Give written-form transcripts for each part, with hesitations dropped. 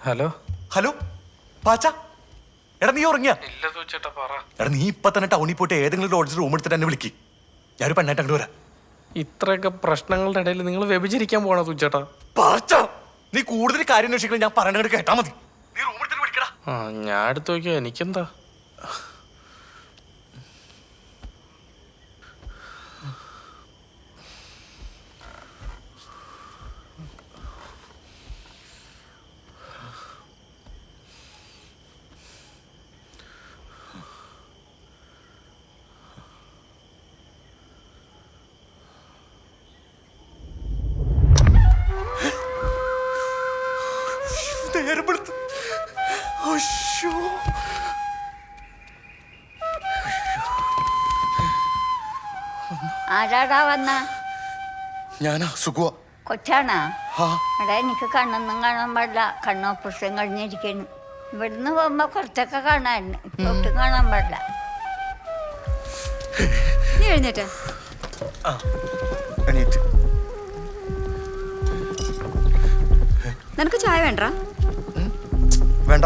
Hello hello പാച്ച, എടാ നീ ഉറങ്ങിയ? എടാ നീ ഇപ്പൊ തന്നെ ടൗണിൽ പോയിട്ട് ഏതെങ്കിലും ലോഡ്ജിൽ റൂം എടുത്തിട്ട് എന്നെ വിളിക്ക്. ഞാനൊരു പെണ്ണായിട്ട് അങ്ങോട്ട് വരാം. ഇത്രയൊക്കെ പ്രശ്നങ്ങളുടെ ഇടയിൽ നിങ്ങൾ വ്യഭിചരിക്കാൻ പോണോ തുച്ചേട്ടാ? പാച്ച, നീ കൂടുതൽ കാര്യം അന്വേഷിക്കണം. ഞാൻ പറയണ കേട്ടാ മതി. നീ റൂം എടുത്തിട്ട് വിളിക്കടാ. ഞാൻ എടുത്തു നോക്കിയാ എനിക്കെന്താ? ആരാടാ വന്ന? ഞാനാ സുഖുവ. കൊച്ചാണാ? എടാ എനിക്ക് കണ്ണൊന്നും കാണാൻ പാടില്ല. കണ്ണ് ഓപ്പറേഷൻ കഴിഞ്ഞിരിക്കുന്നു. ഇവിടുന്ന് പോകുമ്പോ കുറച്ചൊക്കെ കാണാൻ, ഒട്ടും കാണാൻ പാടില്ല. നീ എഴുന്നേറ്റ്. നിനക്ക് ചായ വേണ്ട? വേണ്ട.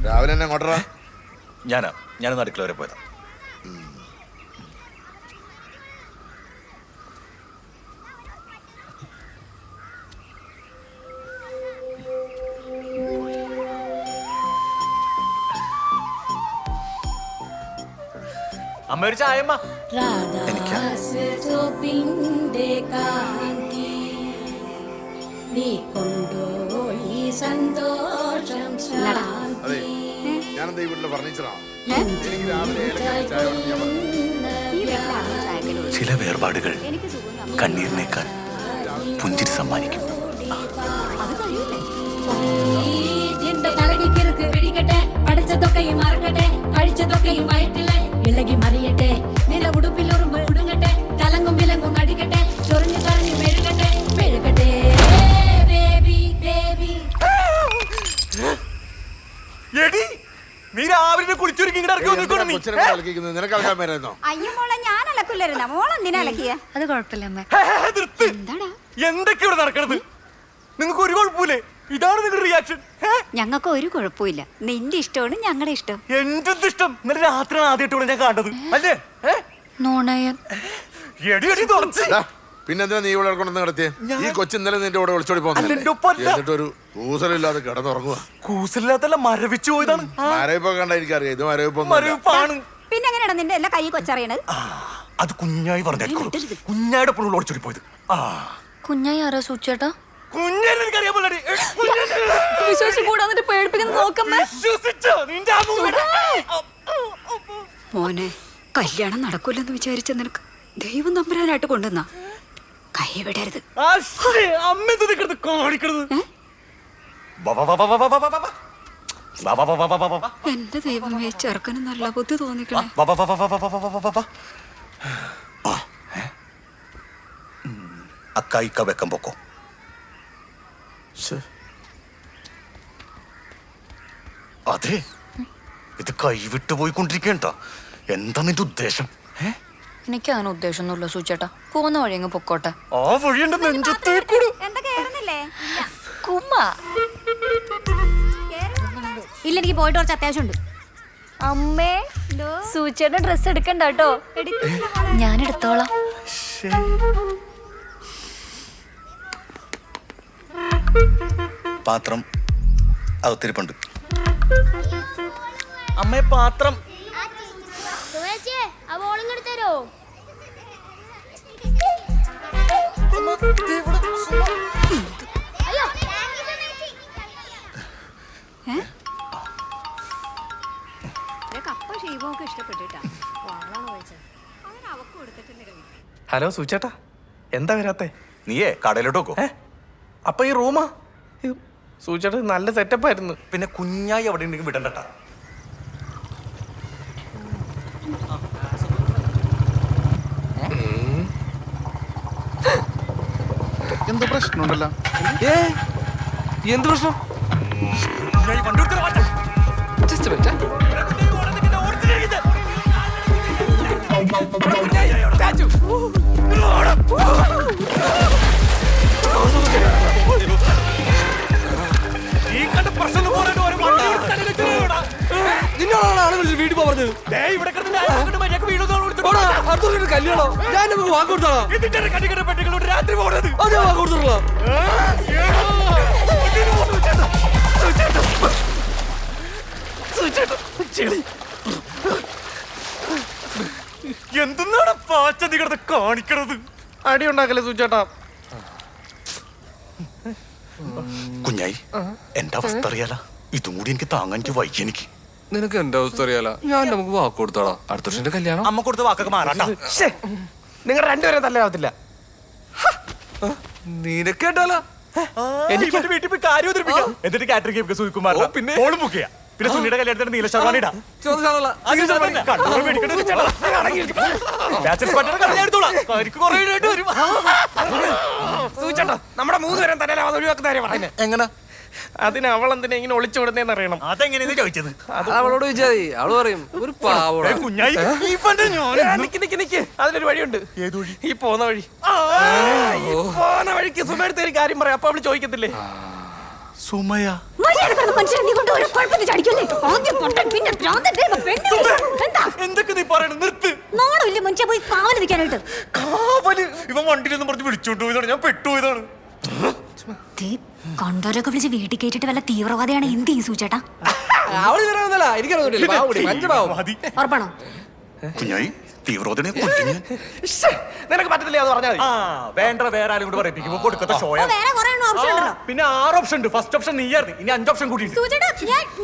രാവിലെ എന്നെ കൊണ്ടറാ. ഞാനൊന്ന് അടുക്കള വരെ പോയതാ. അമ്മ ഒരു ചായമ്മ. ഞാനെന്താ ഈ വീട്ടിലെ ഫർണിച്ചറാ? എനിക്ക് രാവിലെ ചായ ചില വേർപാടുകൾ കണ്ണീരിനേക്കാൾ പുഞ്ചിരി സമ്മാനിക്കും. നീ രാവിലെ കുളിച്ചൊരുക്കി അത് കുഴപ്പമില്ല. എന്തൊക്കെയാണ് നടക്കണത്? നിങ്ങൾക്ക് ഒരു കുഴപ്പമില്ലേ? ഇതാണ് നിങ്ങളുടെ റിയാക്ഷൻ? ഞങ്ങൾക്ക് ഒരു കുഴപ്പമില്ല. നിന്റെ ഇഷ്ടമാണ് ഞങ്ങളുടെ ഇഷ്ടം. എന്തെന്ത് ഇഷ്ടം? ഇന്നലെ രാത്രിയാണ് ആദ്യമായിട്ട് ഞാൻ കാണുന്നത് അല്ലേ? പിന്നെന്തിനാ നീ ഇവിടെ കൊണ്ടു നടത്തിയേ? ഈ കൊച്ചു ഇന്നലെ നിന്റെ കൂടെ ഒളിച്ചോടി പോകുന്നിട്ടൊരു കൂസലില്ലാതെ കിടന്നുറങ്ങുക. കൂസലില്ലാത്തല്ല, മരവിച്ചു പോയതാണ്. മരവിപ്പൊക്കെ കണ്ട എനിക്കറിയാം. ഇത് മരവിപ്പാണ്. പിന്നെ എങ്ങനെയാണ് നിന്റെ എല്ലാ കൈ കൊച്ചറിയണത്? അത് കുഞ്ഞായി പറഞ്ഞു. കുഞ്ഞായുടെ പുള്ളി ഒളിച്ചോടി പോയത്. കുഞ്ഞായി ആരാ സൂച്ചേട്ടാ? മോനെ, കല്യാണം നടക്കൂലെന്ന് വിചാരിച്ച നിനക്ക് ദൈവം തമ്പുരാനായിട്ട് കൊണ്ടുവന്ന കൈ വിടരുത്. എന്റെ ദൈവമേ, ചെറുക്കന് നല്ല ബുദ്ധി തോന്നിക്കണേ. അക്കായിക്ക വെക്കം പൊക്കോ. അതെ, ഇത് കൈവിട്ടു പോയിക്കൊണ്ടിരിക്കണ്ട. എന്താ നിന്റെ ഉദ്ദേശം? എനിക്ക് അങ്ങനെ ഉദ്ദേശമൊന്നുമില്ല സൂച്ചേട്ടാ. പോകുന്ന വഴി അങ്ങ് പൊക്കോട്ടെ. ആ വഴിയുണ്ട് നെഞ്ചത്തേക്കൂടെ. ഇല്ല, എനിക്ക് പോയിട്ട് കുറച്ച് അത്യാവശ്യമുണ്ട്. അമ്മേ, സൂച്ചേട്ട ഡ്രസ് എടുക്കണ്ട കേട്ടോ. ഞാൻ എടുത്തോളാം. പാത്രം അകത്തിരിപ്പുണ്ട്. അമ്മേ, പാത്രം. ഹലോ സൂച്ചേട്ടാ, എന്താ വരാത്തെ? നീയേ കടയിലോട്ട് നോക്കോ? അപ്പൊ ഈ റൂമാ? സൂച്ചേട്ടാ നല്ല സെറ്റപ്പ് ആയിരുന്നു. പിന്നെ കുഞ്ഞായി എവിടെ ഉണ്ടെങ്കിൽ വിടണ്ടട്ടാ. എന്താ പ്രശ്നമുണ്ടല്ലോ? എന്ത് പ്രശ്നം? ജസ്റ്റ് വീട്ടിൽ പോകരുത്. ഇവിടെ കിടന്ന് ഞാൻ അങ്ങോട്ട് മര്യാദക്ക് വീണോന്ന് വിളിച്ചു. പോടാ, അടുത്ത വീട്ടിൽ കല്യാണം. ഞാൻ നമുക്ക് വാക്ക് കൊടുത്തോളാം. എന്നിട്ടാണ് കണ്ണിക്കണ്ട പെട്ടികളോട് രാത്രി പോണത്. അത് ഞാൻ വാക്ക് കൊടുത്തോളാം. എന്തെന്നാണ് പാച്ചതി കിടന്ന് കാണിക്കണത്? അടി ഉണ്ടാക്കല്ലേ സൂചേട്ടാ. കുഞ്ഞായി, എന്റെ അവസ്ഥ അറിയാല. ഇതും കൂടി എനിക്ക് താങ്ങാൻ എനിക്ക് വൈകി. എനിക്ക് നിനക്ക് എന്റെ അവസ്ഥ അറിയാല. ഞാൻ നമുക്ക് വാക്ക് കൊടുത്തോളാം. അടുത്ത വർഷം കല്യാണം. അമ്മ കൊടുത്ത വാക്കൊക്കെ മാറാട്ടാ. നിങ്ങൾ രണ്ടുപേരും തല്ലാവത്തില്ല. നിനക്ക് കേട്ടാല എനിക്ക് വീട്ടിൽ പോയി കാര്യം അവതരിപ്പിക്കാം. എന്നിട്ട് കാറ്ററിംഗ് സുഖിക്കുമാർ പിന്നെ ഓളും ബുക്ക് ചെയ്യാം. പിന്നെ സുനിയുടെ കല്യാണത്തിന് നീല ശർവാണിടാ. സൂചേട്ടാ, നമ്മുടെ 3 പേരും തല്ലാതെ ഒഴിവാക്കുന്ന കാര്യം പറയുന്നത്. എങ്ങനെ? അതിന് അവൾ എന്തിനാ ഇങ്ങനെ ഒളിച്ചു വിടുന്നേന്ന് അറിയണം. അതെങ്ങനെയാ ചോദിച്ചത്? അവളോട് ചോദിച്ചാൽ അവള് പറയും ഒരു പാവോടാ. കുഞ്ഞായി, നിക്ക് അതിനൊരു വഴിയുണ്ട്. ഏത് വഴി? ഈ പോന്ന വഴി. ഈ പോന്ന വഴിക്ക് സുമേടുത്ത ഒരു കാര്യം പറയാം. അപ്പൊ അവള് ചോദിക്കത്തില്ലേ? സുമയ എന്തൊക്കെ നീ പറയണ? നിർത്ത്. കാവല് ഇവൻ വണ്ടിയിലൊന്നും പറഞ്ഞ് വിളിച്ചോണ്ട് പോയതാണ്. ഞാൻ പെട്ടുപോയതാണ്. കണ്ടോരൊക്കെ വിളിച്ച് വീട്ടിൽ കേട്ടിട്ട് വല്ല തീവ്രവാദിയാണ് എന്ത് ചെയ്യും സൂചേട്ടാ? അവള് തരാമെന്നല്ല എനിക്കറിയാം. മതി. ഉറപ്പാണോ? കുഞ്ഞായി, തീവ്രവാദിനെ നിനക്ക് പറ്റത്തില്ലേ അത് പറഞ്ഞാൽ ആ വേണ്ട. വേറെ ആരും കൂടെ പറയിപ്പിക്കും. കൊടുക്കത്തെ ഷോയ. വേറെ കുറേ ഓപ്ഷൻ ഉണ്ടല്ലോ. പിന്നെ 6 ഓപ്ഷൻ ഉണ്ട്. ഫസ്റ്റ് ഓപ്ഷൻ നീയായിരുന്നു. ഇനി 5 ഓപ്ഷൻ കൂടി ഉണ്ട്. സൂചേട്ടാ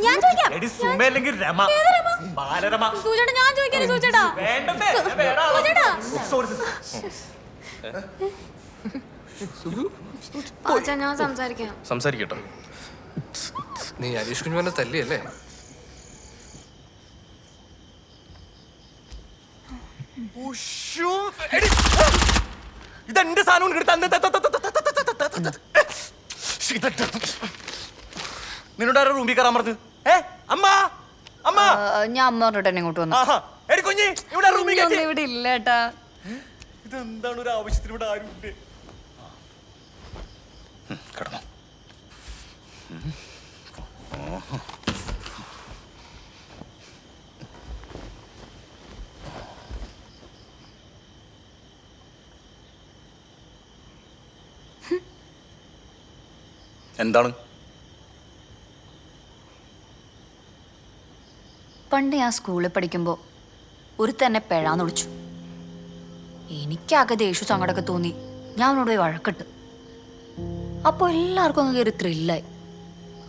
ഞാൻ ചോദിക്കാം. എടി സുമ അല്ലെങ്കിൽ രമ. ബാലരമ. സൂചേട്ടാ ഞാൻ ചോദിക്കാം. സൂചേട്ടാ വേണ്ടേ? വേറെ സൂചേട്ടാ ഞാൻ സംസാരിക്കാം. സംസാരിക്കട്ടോ. നീ അനീഷ് കുഞ്ഞുമോനെ തല്ലിയല്ലേ? ഇതെന്റെ സാധനം നിന്നോട് ആരോ റൂമിൽ കയറാൻ പറഞ്ഞു. അമ്മ അമ്മ ഞാൻ അമ്മോട്ട് ഇങ്ങോട്ട് വന്നു. ആഹാ എടി കുഞ്ഞി ഇവിടെ റൂമിൽ കയറ്റി. ഇവിടെ ഇല്ല ഏട്ടാ. ഇതെന്താണ് ഒരു ആവശ്യത്തിന് ഇവിടെ ആരും ഇല്ലേ? കിടന്നു. എന്താണ്? പണ്ട് ഞാൻ സ്കൂളിൽ പഠിക്കുമ്പോൾ ഒരു തന്നെ പെഴാന്ന് വിളിച്ചു. എനിക്കാകെ ദേഷ്യ സങ്കടമൊക്കെ തോന്നി. ഞാൻ അവനോട് പോയി വഴക്കിട്ട്. അപ്പോൾ എല്ലാവർക്കും അങ്ങ് കയറി ത്രില്ലായി.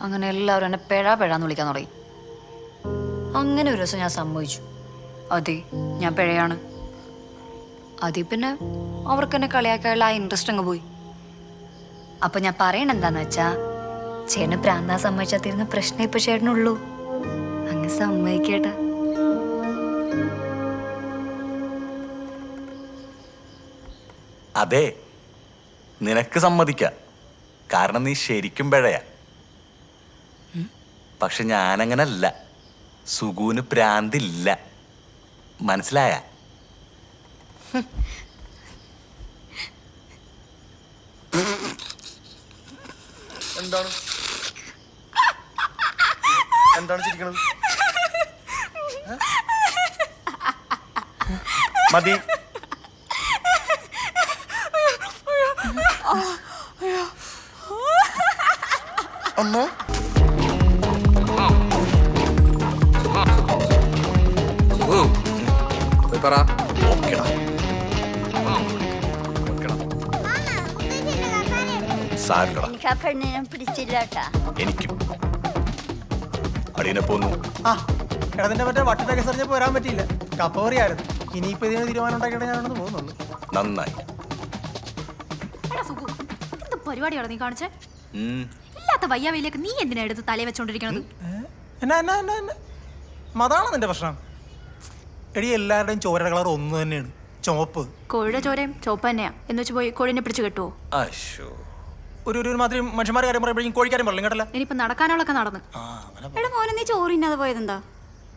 അങ്ങനെ എല്ലാവരും എന്നെ പെഴാന്ന് വിളിക്കാൻ തുടങ്ങി. അങ്ങനെ ഒരു ദിവസം ഞാൻ സമ്മതിച്ചു, അതെ ഞാൻ പിഴയാണ്. അതിൽ പിന്നെ അവർക്ക് എന്നെ കളിയാക്കാനുള്ള ആ ഇൻട്രസ്റ്റ് അങ്ങ് പോയി. അപ്പൊ ഞാൻ പറയണ എന്താന്ന് വെച്ചാ, ചേട്ടന് പ്രാന്താ സമ്മതിച്ചാൽ തീരുന്ന പ്രശ്നം ഇപ്പൊ ചേട്ടനുള്ളൂ. അങ്ങ് സമ്മതിക്കേട്ടാ. അതെ, നിനക്ക് സമ്മതിക്കാം. കാരണം നീ ശരിക്കും പിഴയാ. പക്ഷെ ഞാനങ്ങനല്ല. സുഗുവിന് പ്രാന്തില്ല. മനസ്സിലായ? എന്താണ് എന്താണ് ചിരിക്കണത്? മതി. അമ്മ പറ. ഓക്കെടാ. സാരല്ലടാ. എനിക്ക് ആ പെണ്ണിനെ പിടിച്ചില്ല കേട്ടാ. എനിക്കും അടിയനെ പോന്നു. കിടന്നിന്റെ മറ്റേ വട്ടിന്റെ കേസറിഞ്ഞ പോരാൻ പറ്റിയില്ല. കപ്പ പറയായിരുന്നു. ഇനിയിപ്പോ ഇതിന് തീരുമാനം ഉണ്ടാക്കിയിട്ട് ഞാനൊന്ന് പോകുന്നുള്ളൂ. നന്നായി. എന്ത് പരിപാടിയാണ് നീ കാണിച്ചേ? ഇല്ലാത്ത വയ്യാവയിലേക്ക് നീ എന്തിനാ എടുത്ത് തലയെ വെച്ചോണ്ടിരിക്കണത്? മതാണോ നിന്റെ പ്രശ്നം? എടി എല്ലാവരുടെയും ചോരയുടെ കളർ ഒന്ന് തന്നെയാണ്, ചുവപ്പ്. കോഴിയുടെ ചോരയും ചുവപ്പ് തന്നെയാ എന്ന് വെച്ച് പോയി കോഴിനെ പിടിച്ചു കെട്ടുവോ? ഒരു മാതിരി മനുഷ്യന്മാരെ കാര്യം പറയുമ്പോഴേക്കും കോഴിക്കാരും പറയും കേട്ടല്ല. ഇനിയിപ്പോ നടക്കാനുള്ളൊക്കെ നടന്ന്. എടാ മോനെ, നീ ചോറിന്നത് പോയതെന്താ?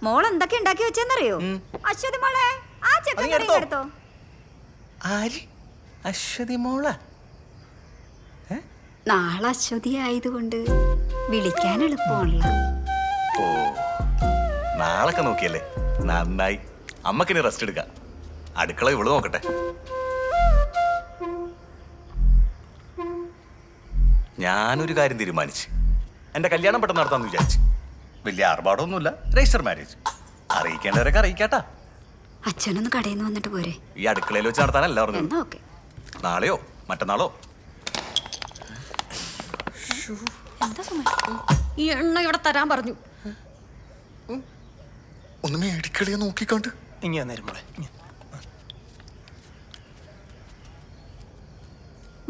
മോൾ എന്തൊക്കെ ഉണ്ടാക്കി വെച്ചെന്നറിയോ? അശ്വതി മോളെ, ആ ചെക്കൻ എടുത്തോ. അശ്വതി മോള നാളെ അശ്വതി ആയതുകൊണ്ട് വിളിക്കാൻ എളുപ്പമാണല്ലോ. ഓ, നാളൊക്കെ നോക്കിയല്ലേ നന്നായി. അമ്മക്കിനി റെസ്റ്റ് എടുക്കാം. അടുക്കള ഇവള് നോക്കട്ടെ. ഞാനൊരു കാര്യം തീരുമാനിച്ച് എന്റെ കല്യാണം പെട്ടെന്ന് നടത്താന്ന് വിചാരിച്ചു. വലിയ ആർഭാടമൊന്നുമില്ല, രജിസ്റ്റർ മാരേജ്. അറിയിക്കേണ്ടവരൊക്കെ അറിയിക്കാട്ടാ. അച്ഛനൊന്ന് കടയിൽ നിന്ന് വന്നിട്ട് പോരെ. ഈ അടുക്കളയിൽ വെച്ച് നടത്താനല്ല പറഞ്ഞത്. എന്നാ ഓക്കെ. നാളെയോ മറ്റന്നാളോ. എന്താ സുമ ഈ എണ്ണ ഇവിടെ തരാൻ പറഞ്ഞു. ഒന്ന് മേടിക്കളിയെ നോക്കിക്കണ്ട്. ഇങ്ങനെ വന്നേരും മോളെ.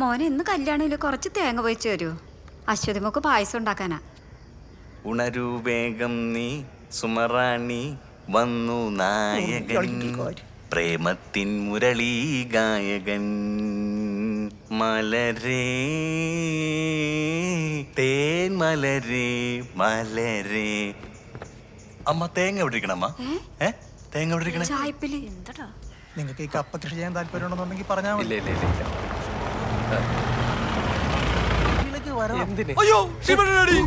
മോനെ ഇന്ന് കല്യാണമില്ല, കുറച്ച് തേങ്ങ പോയിച്ച് തരുമോ? അശ്വതിമൊക്കെ പായസം ഉണ്ടാക്കാനാ. ഉണരൂ വേഗം നീ സുമറാണി, വന്നു നായകൻ, പ്രേമത്തിൻ മുരളീ ഗായകൻ. മലരേ തേൻ മലരേ മലരേ. അമ്മ തേങ്ങ എവിടെ ഇരിക്കണം അമ്മ? തേങ്ങ എവിടെ ഇരിക്കണേ? ചായപ്പില് എന്താടാ? നിങ്ങൾക്ക് ഈ കപ്പ കൃഷി ചെയ്യാൻ താല്പര്യം ഉണ്ടെന്നുണ്ടെങ്കിൽ പറഞ്ഞാൽ മതി. ഇതിലേക്ക് വരണം. എന്തിന്? അയ്യോ ശിവനടി.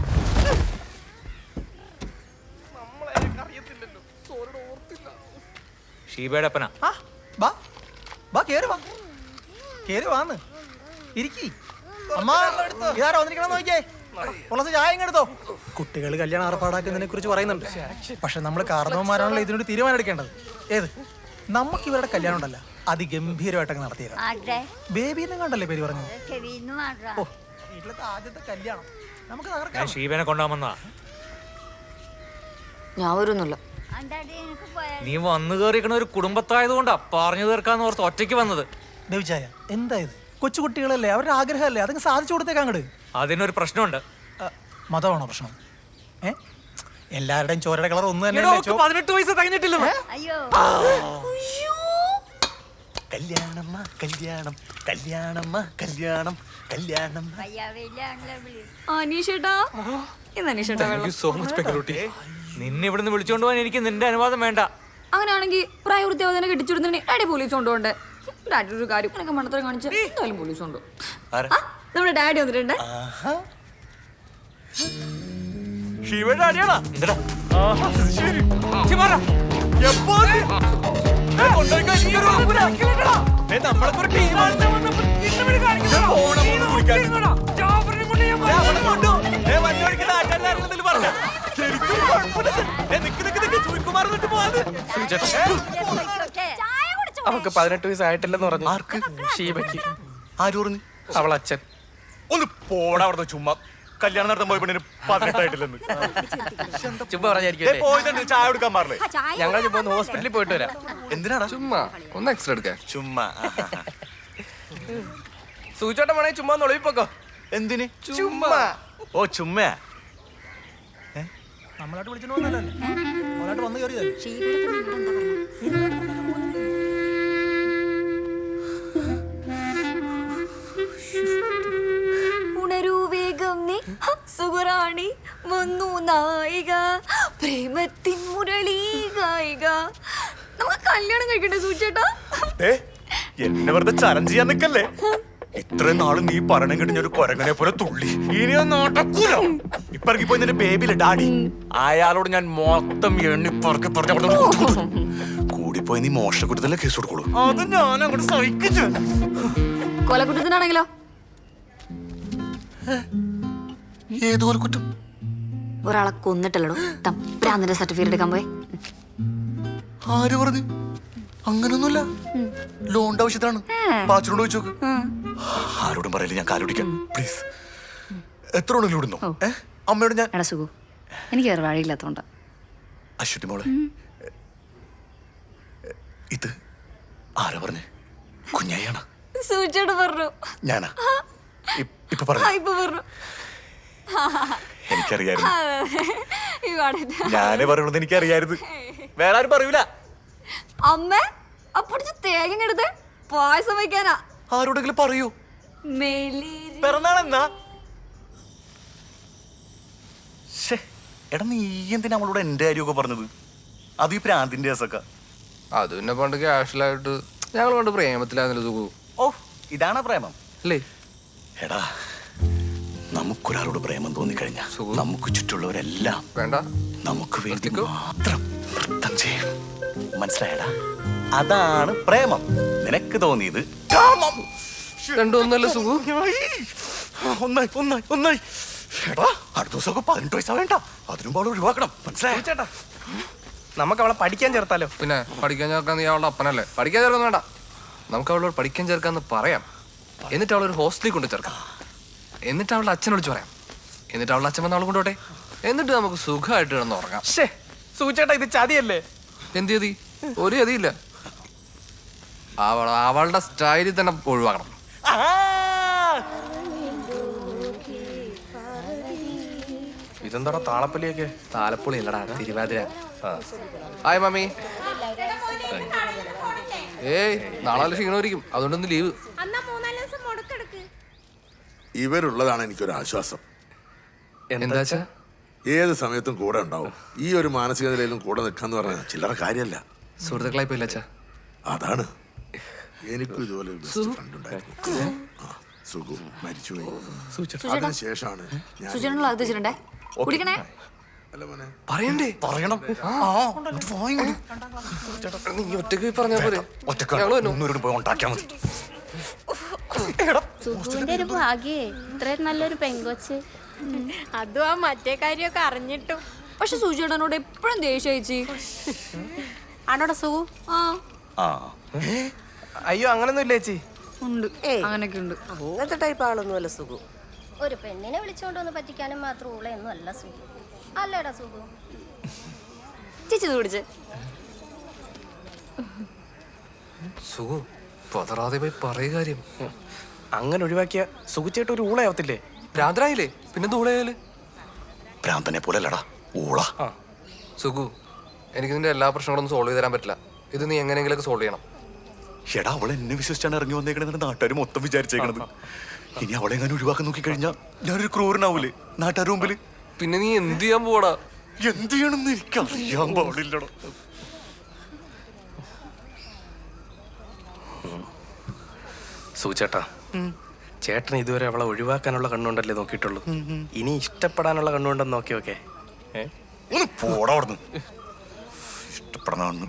ഷീബയുടെ അപ്പനാ. ആ, വാ വാ കേറി വാ, കേറി വാന്ന് ഇരിക്കി. അമ്മ ഇതാരോ വന്നിരിക്കണം നോക്കിയേ. പുളസ് ചായ ഇങ്ങെടുത്തോ. കുട്ടികൾ കല്യാണം ഏർപ്പാടാക്കുന്നതിനെ കുറിച്ച് പറയുന്നുണ്ട്. പക്ഷെ നമ്മൾ കാരണവന്മാരാണല്ലോ ഇതിനൊരു തീരുമാനം എടുക്കേണ്ടത്. ഏത് നമുക്ക് ഇവരുടെ കല്യാണം ഉണ്ടല്ലോ അതിഗംഭീരമായിട്ടൊക്കെ നടത്തിയേക്കാം. ആരുടെ ബേബിന്നും കണ്ടല്ലേ പേര് പറഞ്ഞത്. ചെവിന്ന് മാറാ. ഓ വീട്ടിലത്തെ ആദ്യത്തെ കല്യാണം നമുക്ക് ഞാൻ തകർക്കാം. ഷീബനെ കൊണ്ടുപോകാമെന്നാ. ഞാൻ വരുന്നില്ല. എന്താടി എനിക്ക് പോയാൽ നീ വന്നു കയറിക്കണ ഒരു കുടുംബത്തായതുകൊണ്ടാ പറഞ്ഞു തീർക്കാന്ന് ഓർത്ത് ഒറ്റയ്ക്ക് വന്നത്. ബേബിച്ചായ എന്താ ഇത്? കൊച്ചു കുട്ടികളല്ലേ, അവരുടെ ആഗ്രഹമല്ലേ, അതങ്ങ് സാധിച്ചു കൊടുത്തേക്കാം അങ്ങോട്ട്. അതിനൊരു പ്രശ്നമുണ്ട്. മതമാണോ പ്രശ്നം? എല്ലാവരുടെയും ചോരയുടെ കളർ ഒന്ന് എടോ, തന്നെ. അവൾക്ക് 18 വയസ്സ് തികഞ്ഞിട്ടില്ല. അയ്യോ കല്യാണമ്മ കല്യാണം കല്യാണമ്മ കല്യാണം കല്യാണം. വയ്യാവേലാണല്ലോ വിളി. അനീഷേട്ടാ ഇന്ന് അനീഷേട്ടാ വെള്ളം. സോ മച്ച് പെക്കലോട്ടി. നിന്നെ ഇവിടുന്ന് വിളിച്ചോണ്ട് പോകാൻ എനിക്ക് നിന്റെ അനുവാദം വേണ്ട. അങ്ങനെയാണെങ്കിൽ പ്രായവൃത്തിയാവുന്നതിനെ കെട്ടിച്ചിടുന്നുണ്ടെങ്കിൽ ഡാഡി പോലീസ് കൊണ്ടുപോണ്ടേ? ഡാഡി ഒരു കാര്യം എനിക്ക് മണ്ടത്തരം കാണിച്ച് എന്തായാലും പോലീസ് കൊണ്ടു. നമ്മുടെ ഡാഡി വന്നിട്ടുണ്ട്. ശിവയുടെ അടിയാണോ? എന്താടാ? ശരി. ചിമാറാ. എപ്പോ നീ? കൊണ്ടുപോയിക്കോ, നീ ഒരു ഉറപ്പിലാക്കിയില്ലടാ. നമ്മളൊക്കെ ഒരു ടീമാണ്. അവക്ക് 18 വയസ്സായിട്ടില്ലെന്ന് പറഞ്ഞു. ആർക്ക്? ഷീബയ്ക്ക്. ആര് പറഞ്ഞു? അവളച്ഛൻ. ഒന്ന് പോടാ അവിടുന്ന്. ചുമ്മാ കല്യാണം നടത്താൻ പോയി പെണ്ണിന് 18 ആയിട്ടില്ലെന്ന്. ചുമ്മാ പറഞ്ഞായിരിക്കും. പോയി ചായ എടുക്കാൻ മാറില്ലേ? ഞങ്ങൾ ചുമ്മാ ഒന്ന് ഹോസ്പിറ്റലിൽ പോയിട്ട് വരാം. എന്തിനാടാ? ചുമ്മാ ഒന്ന് എക്സ്ട്രാ എടുക്കാൻ. ചുമ്മാ. സൂചോട്ടം വേണേ ചുമ്മാ ഒന്ന് ഒളിവിപ്പോക്കോ. എന്തിന്? ചുമ്മാ. ഓ ചുമ്മാ. നമ്മളായിട്ട് വിളിച്ചിട്ട് വന്നല്ലേ, നമ്മളായിട്ട് വന്ന് കയറിയതല്ലേ. ഉണരൂ വേഗം നീ സുഗറാണി, വന്നു നായിക, പ്രേമത്തിൻ മുരളീ ഗായിക. നമുക്ക് കല്യാണം കഴിക്കണ്ടേ സൂചേട്ടാ? എന്നെ വെറുതെ ചലഞ്ച് ചെയ്യാൻ നിക്കല്ലേ. ഇത്രയും നാളും നീ പറയണം കിട്ടുന്ന ഒരു കൊരങ്ങനെ പോലെ തുള്ളി. ഇനി നടക്കൂല. ഇപ്പറക്കി പോയി നിന്റെ ബേബിയിലെ ഡാഡി, അയാളോട് ഞാൻ മൊത്തം എണ്ണി പറക്കി കൂടിപ്പോയി നീ മോശക്കുറ്റത്തിലെ കേസ് കൊടുക്കോളൂ. അത് ഞാൻ അങ്ങോട്ട് സഹിക്കിച്ചു. കൊലക്കുറ്റത്തിനാണെങ്കിലോ? ഏത് കൊലക്കുറ്റം? ഒരാളെ കൊന്നിട്ടല്ലോ ഭ്രാന്തിന്റെ സർട്ടിഫിക്കറ്റ് എടുക്കാൻ പോയി. ആര് പറഞ്ഞു? അങ്ങനൊന്നുമില്ല. ലോണിന്റെ ആവശ്യത്തിനാണ്. പാച്ചനോട് ചോദിച്ചു നോക്ക്. ആരോടും പറയില്ല, ഞാൻ കാലുടിക്കാം പ്ലീസ്. എത്ര ഉണ്ടെങ്കിലും ഇടുന്നു. അമ്മയോട് ഞാൻ. എടാ സുഖു, എനിക്ക് വേറെ വഴിയില്ലാത്തോണ്ട. അശ്വതി മോളെ, ഇത് ആരാ പറഞ്ഞേ? കുഞ്ഞായാണ്. സൂചേട്ട പറഞ്ഞു. ഞാനാ? ഇപ്പൊ പറഞ്ഞു. ഇപ്പൊ പറഞ്ഞു. എനിക്കറിയായിരുന്നു. ഞാനേ പറയുന്നത് എനിക്കറിയായിരുന്നു. വേറെ ആരും പറയൂല. അമ്മ അപ്പടിച്ച് തേങ്ങ എടുത്ത് പായസം വയ്ക്കാനാ. ആരോടെങ്കിലും പറയൂ. മേലേരി പിറന്നാളെന്നാ? എടാ നീ എന്തിനാ അവളോട് എന്റെ കാര്യമൊക്കെ പറഞ്ഞത്? അത് ഈ പ്രാന്തിന്റെ കേസൊക്കെ. അത് പിന്നെ പണ്ട് ക്യാഷ്വലായിട്ട് ഞങ്ങൾ പണ്ട് പ്രേമത്തിലായിരുന്നല്ലോ സുഖു. ഓ ഇതാണ് പ്രേമം അല്ലേ? എടാ നമുക്കൊരാളോട് പ്രേമം തോന്നിക്കഴിഞ്ഞാൽ നമുക്ക് ചുറ്റുള്ളവരെല്ലാം വേണ്ട നമുക്ക് വേണ്ടി നിർത്തിക്കോ. മാത്രം മനസ്സിലായടാ? അതാണ് പ്രേമം. നിനക്ക് തോന്നിയത് കാമം. രണ്ടും ഒന്നല്ല സുഖു. ഒന്നായി ഒന്നായി ഒന്നായി. എടാ അടുത്ത ദിവസമൊക്കെ 18 വയസ്സാ വേണ്ട. അതിനും അവളെ ഒഴിവാക്കണം. മനസ്സിലായോ? ചേട്ടാ നമുക്ക് അവളെ പഠിക്കാൻ ചേർത്താലോ? പിന്നെ പഠിക്കാൻ ചേർക്കാൻ നീ അവളുടെ അപ്പനല്ലേ? പഠിക്കാൻ ചേർക്കാൻ വേണ്ട, നമുക്ക് അവളോട് പഠിക്കാൻ ചേർക്കാന്ന് പറയാം. എന്നിട്ട് അവളൊരു ഹോസ്റ്റലിൽ കൊണ്ട് ചേർക്കാം. എന്നിട്ട് അവളുടെ അച്ഛനെ വിളിച്ച് പറയാം. എന്നിട്ട് അവളുടെ അച്ഛൻ വന്ന് അവളെ കൊണ്ടോട്ടെ. എന്നിട്ട് നമുക്ക് സുഖമായിട്ട് കിടന്ന് ഉറങ്ങാം. ഷേ സൂചേട്ടാ ഇത് ചതിയല്ലേ? എന്ത് ചെയ്തി? ഒരു ഗതിയില്ല. അവളുടെ സ്റ്റൈലിൽ തന്നെ ഒഴിവാക്കണം. ഇതെന്താടാ താളപ്പലിയൊക്കെ? താലപ്പൊളി അല്ലടാ, തിരുവാതിര. Hi mummy. ഏയ് നാളെ ക്ഷീണമായിരിക്കും, അതുകൊണ്ടൊന്ന് ലീവ്. ഇവരുള്ളതാണ് എനിക്കൊരു ആശ്വാസം. എന്താച്ചാ? ഏത് സമയത്തും കൂടെ ഉണ്ടാവും. ഈ ഒരു മാനസിക നിലയിലും കൂടെ നിൽക്കാന്ന് പറഞ്ഞാൽ ചില്ലറ കാര്യമല്ല. സുഹൃത്തുക്കളായി പോയില്ല അച്ഛാ. അതാണ് എനിക്കും ഇതുപോലെ ഒരു ബെസ്റ്റ് ഫ്രണ്ട് ഉണ്ടായിരുന്നു. സുഖു മരിച്ചുപോയി. അതിനുശേഷമാണ് ഞാൻ സുചേട്ടനുള്ള അത് വെച്ചിട്ടുണ്ടേ കുടിക്കണേ. അല്ല മോനെ പറയണ്ടേ? പറയണം. നീ ഒറ്റക്ക് പറഞ്ഞാ പോരെ? ഒന്നൂരോട് പോയി ഉണ്ടാക്കിയാൽ മതി. സുഖുവിന്റെ ഒരു ഭാഗ്യേ ഇത്രയും നല്ലൊരു പെങ്കൊച്ച്. അതും ആ മറ്റേ കാര്യമൊക്കെ അറിഞ്ഞിട്ടും. പക്ഷെ സുചേട്ടനോട് എപ്പോഴും ദേഷ്യം ചേച്ചി. ആണോടാ സുഖു? ആ അയ്യോ അങ്ങനൊന്നും ഇല്ല ചേച്ചി. ഉണ്ട്, അങ്ങനെയൊക്കെ ഉണ്ട്. അങ്ങനത്തെ ടൈപ്പ് ആളൊന്നുമല്ല സുഖു. ഒരു പെണ്ണിനെ വിളിച്ചോണ്ട് വന്ന് പറ്റിക്കാനും മാത്രം ഉള്ളയൊന്നും അല്ല സുഖു. അല്ലേടാ സുഖു? ചേച്ചി ഇത് പിടിച്ച്. സുഖു പതറാതെ പോയി പറയ കാര്യം. അങ്ങനെ ഒഴിവാക്കിയ സുഖിച്ചേട്ട ഒരു ഊളയാവത്തില്ലേ? ഭ്രാന്തരായില്ലേ? പിന്നെ ദൂളയാല് ഭ്രാന്തനെ പോലെ അല്ലടാ ഊള. സുഖു, എനിക്ക് നിന്റെ എല്ലാ പ്രശ്നങ്ങളൊന്നും സോൾവ് ചെയ്ത് തരാൻ പറ്റില്ല. ഇത് നീ എങ്ങനെയെങ്കിലൊക്കെ സോൾവ് ചെയ്യണം. എടാ അവളെ എന്നെ വിശ്വസിച്ചാണ് ഇറങ്ങി വന്നേക്കണെന്ന് നാട്ടുകാർ മൊത്തം വിചാരിച്ചേക്കണത്. ഇനി അവളെ എങ്ങനെ ഒഴിവാക്കാൻ നോക്കിക്കഴിഞ്ഞാ ഞാനൊരു ക്രൂരനാവൂലേ നാട്ടുകാർ മുമ്പില്? പിന്നെ നീ എന്ത് ചെയ്യാൻ പോടാ? എന്ത് ചെയ്യണമെന്ന് എനിക്കറിയാൻ പാടില്ലടാ. സൂചേട്ടാ ചേട്ടൻ ഇതുവരെ അവളെ ഒഴിവാക്കാനുള്ള കണ്ണുകൊണ്ടല്ലേ നോക്കിയിട്ടുള്ളൂ. ഇനി ഇഷ്ടപ്പെടാനുള്ള കണ്ണുകൊണ്ടെന്ന് നോക്കി. ഓക്കെ ഒന്ന് പോടാ അവിടുന്ന്. ഇഷ്ടപ്പെടണമെന്ന്